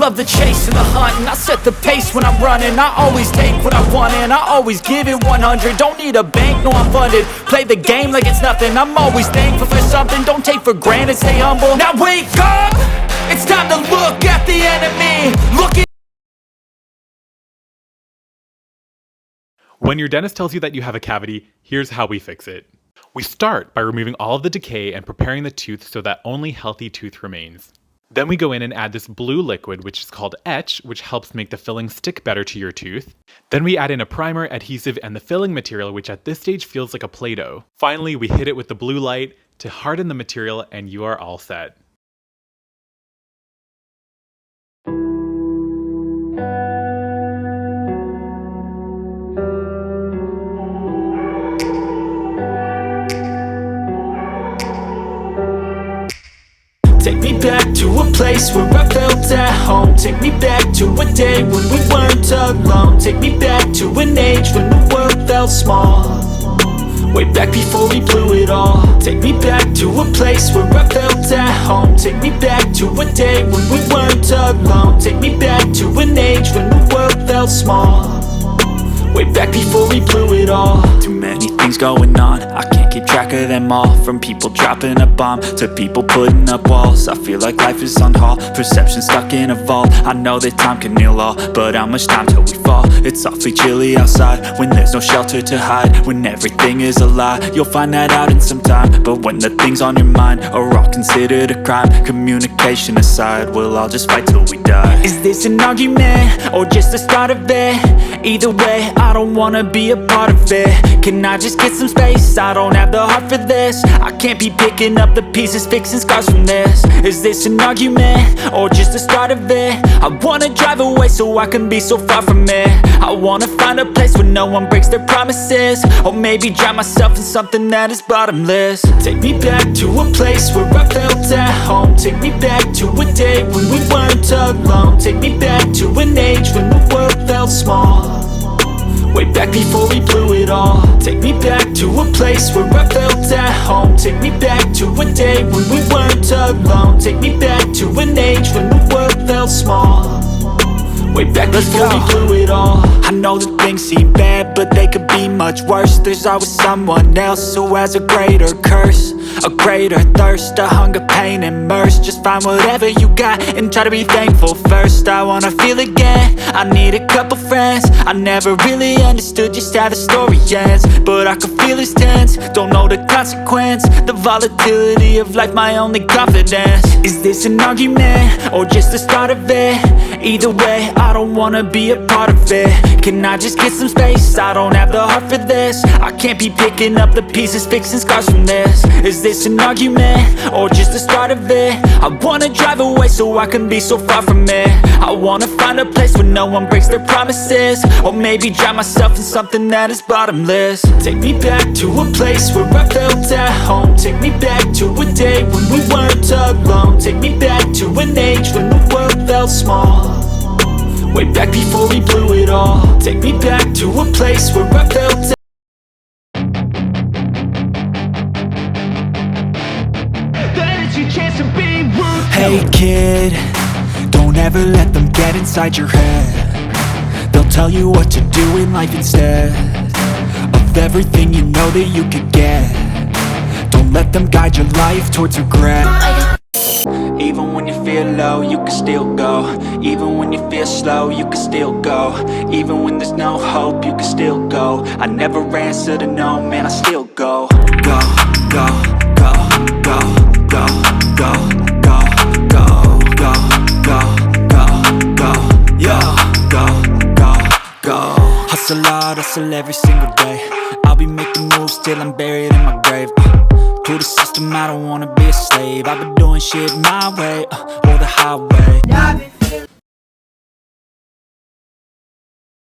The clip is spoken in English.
love the chase and the hunt, and I set the pace when I'm running. I always take what I want and I always give it 100. Don't need a bank, no I'm funded. Play the game like it's nothing. I'm always thankful for something. Don't take for granted, stay humble. Now wake up, it's time to look at the enemy. Look at When your dentist tells you that you have a cavity, here's how we fix it. We start by removing all of the decay and preparing the tooth so that only healthy tooth remains. Then we go in and add this blue liquid, which is called etch, which helps make the filling stick better to your tooth. Then we add in a primer, adhesive, and the filling material, which at this stage feels like a Play-Doh. Finally, we hit it with the blue light to harden the material, and you are all set. Take me back to a place where I felt at home. Take me back to a day when we weren't alone. Take me back to an age when the world felt small. Way back before we blew it all. Take me back to a place where I felt at home. Take me back to a day when we weren't alone. Take me back to an age when the world felt small. Way back before we blew it all. Too many things going on, I can't keep track of them all. From people dropping a bomb to people putting up walls. I feel like life is on hold, perception stuck in a vault. I know that time can heal all, but how much time till we fall? It's awfully chilly outside, when there's no shelter to hide. When everything is a lie, you'll find that out in some time. But when the things on your mind are all considered a crime, communication aside, we'll all just fight till we die. Is this an argument, or just the start of it? Either way, I don't wanna be a part of it. Can I just get some space? I don't have the heart for this. I can't be picking up the pieces, fixing scars from this. Is this an argument, or just the start of it? I wanna drive away so I can be so far from it. I wanna find a place where no one breaks their promises. Or maybe drown myself in something that is bottomless. Take me back to a place where I felt at home. Take me back to a day when we weren't alone. Take me back to an age when the world felt small. Way back before we blew it all. Take me back to a place where I felt at home. Take me back to a day when we weren't alone. Take me back to an age when the world felt small. Way back before we blew it all. I know that things seem bad, but they could be much worse. There's always someone else who has a greater curse, a greater thirst, a hunger, pain, and mercy. Just find whatever you got and try to be thankful first. I wanna feel again, I need a couple friends. I never really understood just how the story ends, but I can feel it's tense, don't know the consequence. The volatility of life, my only confidence. Is this an argument, or just the start of it? Either way, I don't wanna be a part of it. Can I just get some space? I don't have the heart for this. I can't be picking up the pieces, fixing scars from this. Is this an argument, or just the start of it? I wanna drive away so I can be so far from it. I wanna find a place where no one breaks their promises. Or maybe drown myself in something that is bottomless. Take me back to a place where I felt at home. Take me back to a day when we weren't alone. Take me back to an age when the world felt small. Way back before we blew it all. Take me back to a place where I felt that it's your chance to be ruthless. Hey kid, don't ever let them get inside your head. They'll tell you what to do in life instead of everything you know that you could get. Don't let them guide your life towards regret. Even when you feel low, you can still go. Even when you feel slow, you can still go. Even when there's no hope, you can still go. I never answer to no, man, I still go. Go, go, go, go, go, go, go, go, go, go, go, go, yo, go, go, go. Hustle hard, hustle every single day. I'll be making moves till I'm buried in my grave. To the system, I don't wanna be a slave. I've been doing shit my way, or the highway.